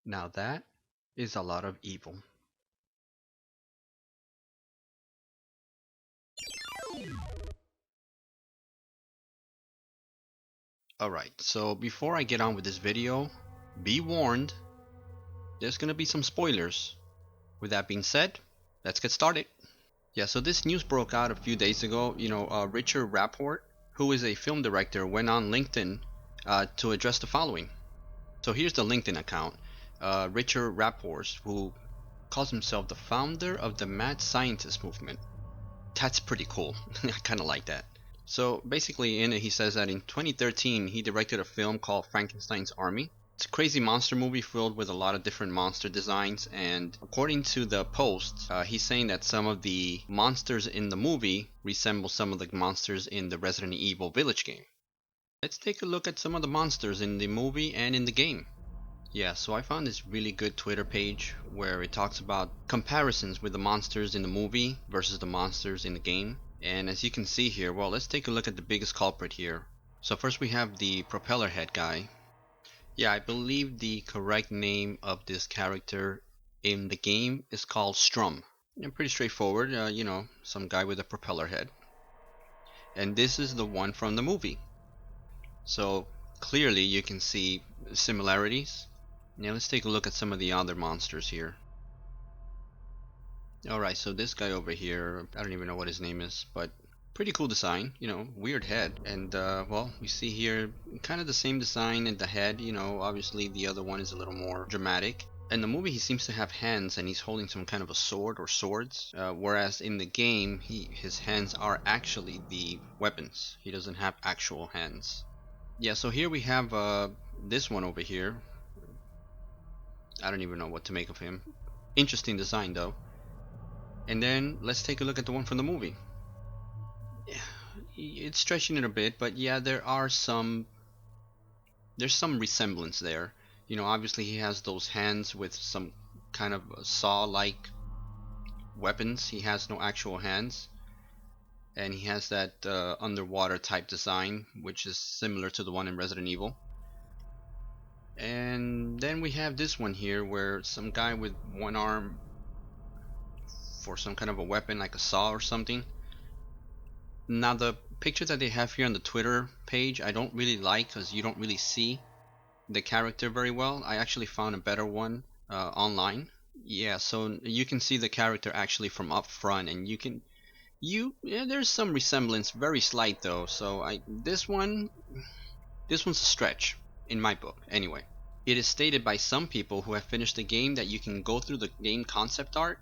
Now that is a lot of evil. Alright, so before I get on with this video, be warned, there's gonna be some spoilers. With that being said, let's get started. Yeah, so this news broke out a few days ago. Richard Rapport, who is a film director, went on LinkedIn to address the following. So here's the LinkedIn account. Richard Rapport, who calls himself the founder of the mad scientist movement. That's pretty cool. I kind of like that. So basically in it he says that in 2013 he directed a film called Frankenstein's Army. It's a crazy monster movie filled with a lot of different monster designs, and according to the post, he's saying that some of the monsters in the movie resemble some of the monsters in the Resident Evil Village game. Let's take a look at some of the monsters in the movie and in the game. Yeah, so I found this really good Twitter page where it talks about comparisons with the monsters in the movie versus the monsters in the game. And as you can see here, well, let's take a look at the biggest culprit here. So first we have the propeller head guy. Yeah, I believe the correct name of this character in the game is called Strum. And pretty straightforward, some guy with a propeller head. And this is the one from the movie. So clearly you can see similarities. Now let's take a look at some of the other monsters here. Alright, so this guy over here, I don't even know what his name is, but pretty cool design, weird head. And well, you see here kind of the same design in the head, obviously the other one is a little more dramatic. In the movie he seems to have hands and he's holding some kind of a sword or swords, whereas in the game his hands are actually the weapons. He doesn't have actual hands. Yeah, so here we have this one over here. I don't even know what to make of him. Interesting design though. And then let's take a look at the one from the movie. It's stretching it a bit, but yeah, there's some resemblance there. Obviously he has those hands with some kind of saw-like weapons. He has no actual hands. And he has that underwater type design, which is similar to the one in Resident Evil. And then we have this one here where some guy with one arm for some kind of a weapon like a saw or something. Now the picture that they have here on the Twitter page I don't really like because you don't really see the character very well. I actually found a better one online. Yeah, so you can see the character actually from up front, and there's some resemblance, very slight though. So this one's a stretch in my book anyway. It is stated by some people who have finished the game that you can go through the game concept art,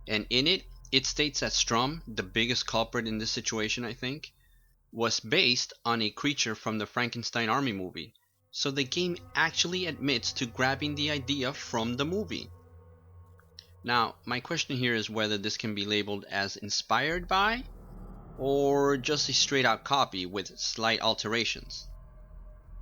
and in it states that Strum, the biggest culprit in this situation I think, was based on a creature from the Frankenstein Army movie. So the game actually admits to grabbing the idea from the movie. Now, my question here is whether this can be labeled as inspired by, or just a straight out copy with slight alterations.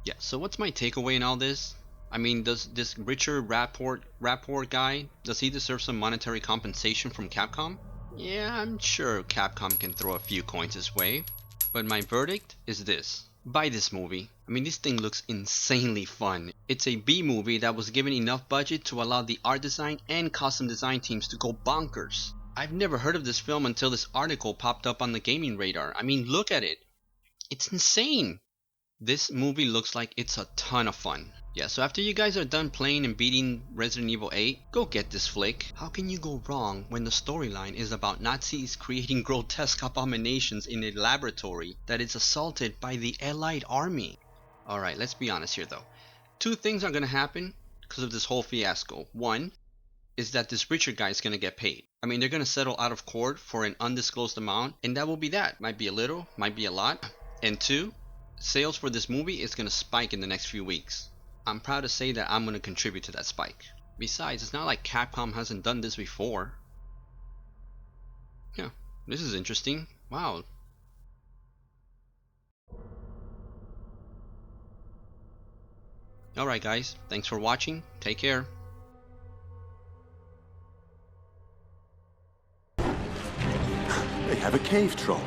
Yeah, so what's my takeaway in all this? I mean, does this Richard Rapport guy, does he deserve some monetary compensation from Capcom? Yeah, I'm sure Capcom can throw a few coins his way. But my verdict is this. Buy this movie. I mean, this thing looks insanely fun. It's a B movie that was given enough budget to allow the art design and costume design teams to go bonkers. I've never heard of this film until this article popped up on the gaming radar. I mean, look at it. It's insane. This movie looks like it's a ton of fun. Yeah, so after you guys are done playing and beating Resident Evil 8, go get this flick. How can you go wrong when the storyline is about Nazis creating grotesque abominations in a laboratory that is assaulted by the Allied army? Alright, let's be honest here though. Two things are gonna happen because of this whole fiasco. One is that this Richard guy is gonna get paid. I mean, they're gonna settle out of court for an undisclosed amount, and that will be that. Might be a little, might be a lot. And two, sales for this movie is gonna spike in the next few weeks. I'm proud to say that I'm going to contribute to that spike. Besides, it's not like Capcom hasn't done this before. Yeah, this is interesting. Wow. Alright guys, thanks for watching. Take care. They have a cave troll.